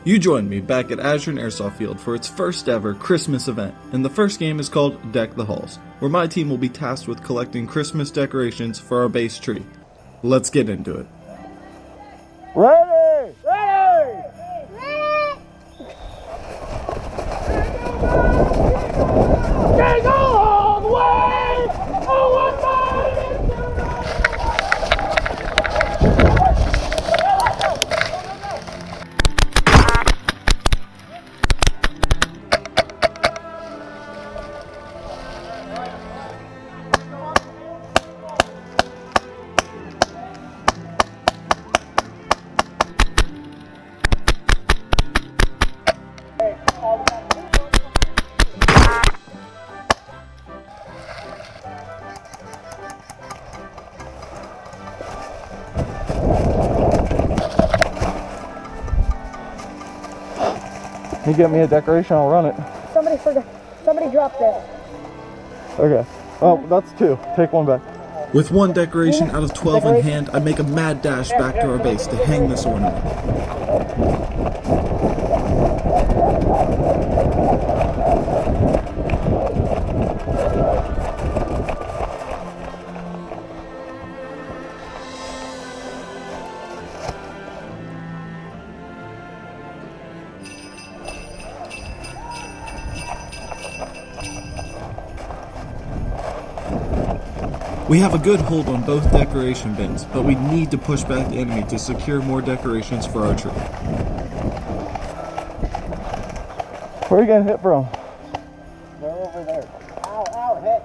You joined me back at Ashran Airsoft Field for its first ever Christmas event, and the first game is called Deck the Halls, where my team will be tasked with collecting Christmas decorations for our base tree. Let's get into it. Ready! Ready! Ready! All the way! Oh, one You get me a decoration, I'll run it. Somebody dropped this. Okay. Oh, that's two. Take one back. With one decoration out of 12 in hand, I make a mad dash back to our base to hang this ornament. We have a good hold on both decoration bins, but we need to push back the enemy to secure more decorations for our tree. Where are you getting hit from? They're over there. Ow, ow, hit.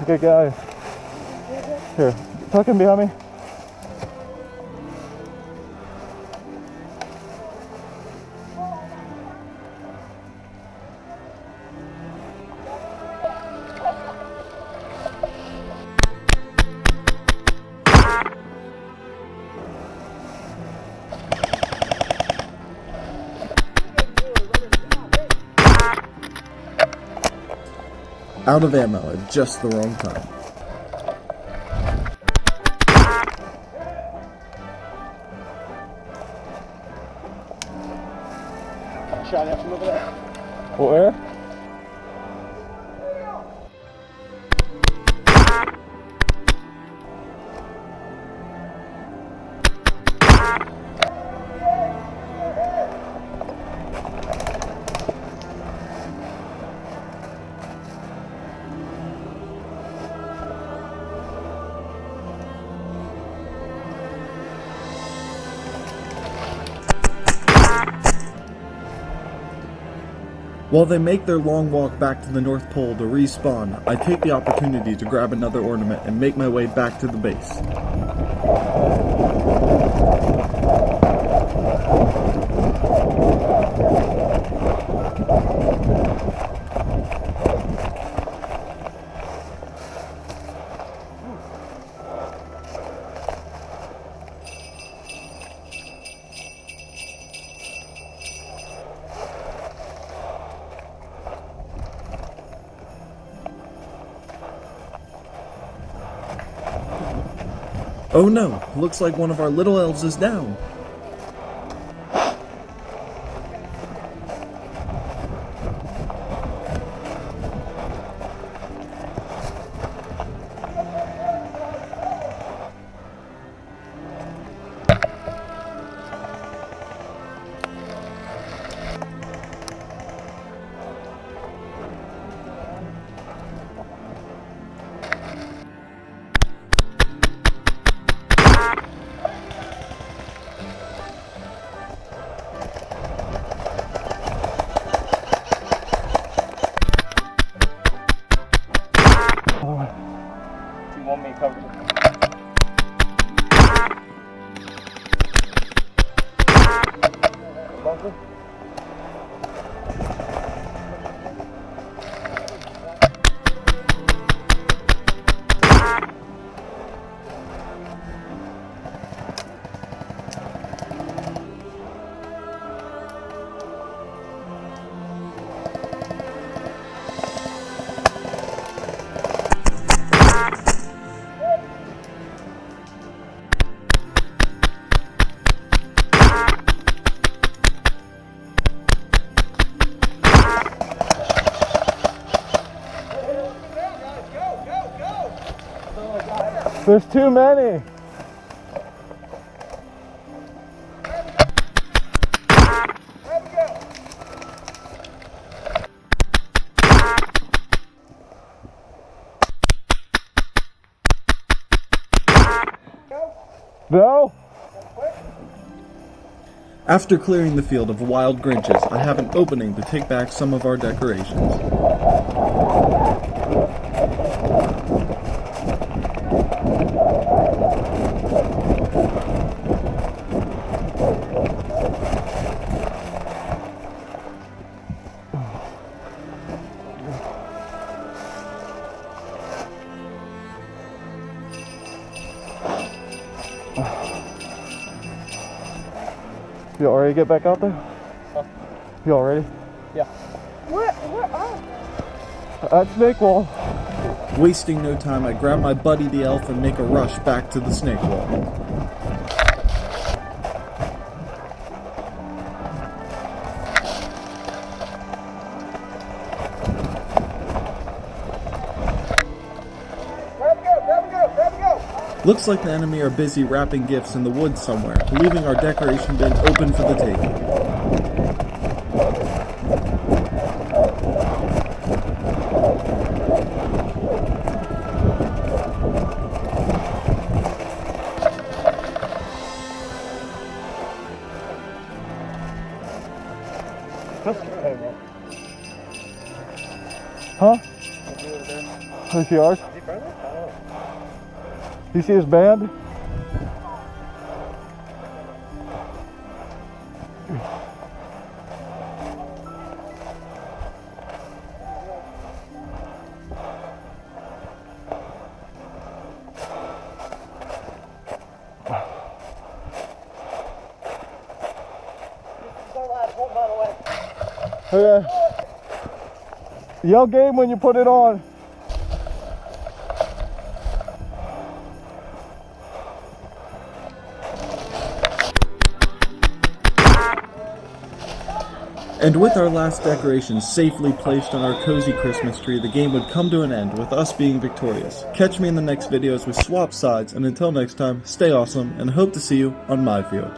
Good guy. Here, tuck him behind me. Out of ammo at just the wrong time. Shot at from over there. Where? While they make their long walk back to the North Pole to respawn, I take the opportunity to grab another ornament and make my way back to the base. Oh no, looks like one of our little elves is down. You want me to cover it? Bunker? There's too many. No? After clearing the field of wild Grinches, I have an opening to take back some of our decorations. You all ready to get back out there? Huh? You all ready? Yeah. Where are? At Snake Wall. Wasting no time, I grab my buddy the elf and make a rush back to the snake wall. Looks like the enemy are busy wrapping gifts in the woods somewhere, leaving our decoration bin open for the taking. Huh? Is he ours? You see his band? Okay. Yell game when you put it on. And with our last decorations safely placed on our cozy Christmas tree, the game would come to an end with us being victorious. Catch me in the next video as we swap sides, and until next time, stay awesome, and hope to see you on my field.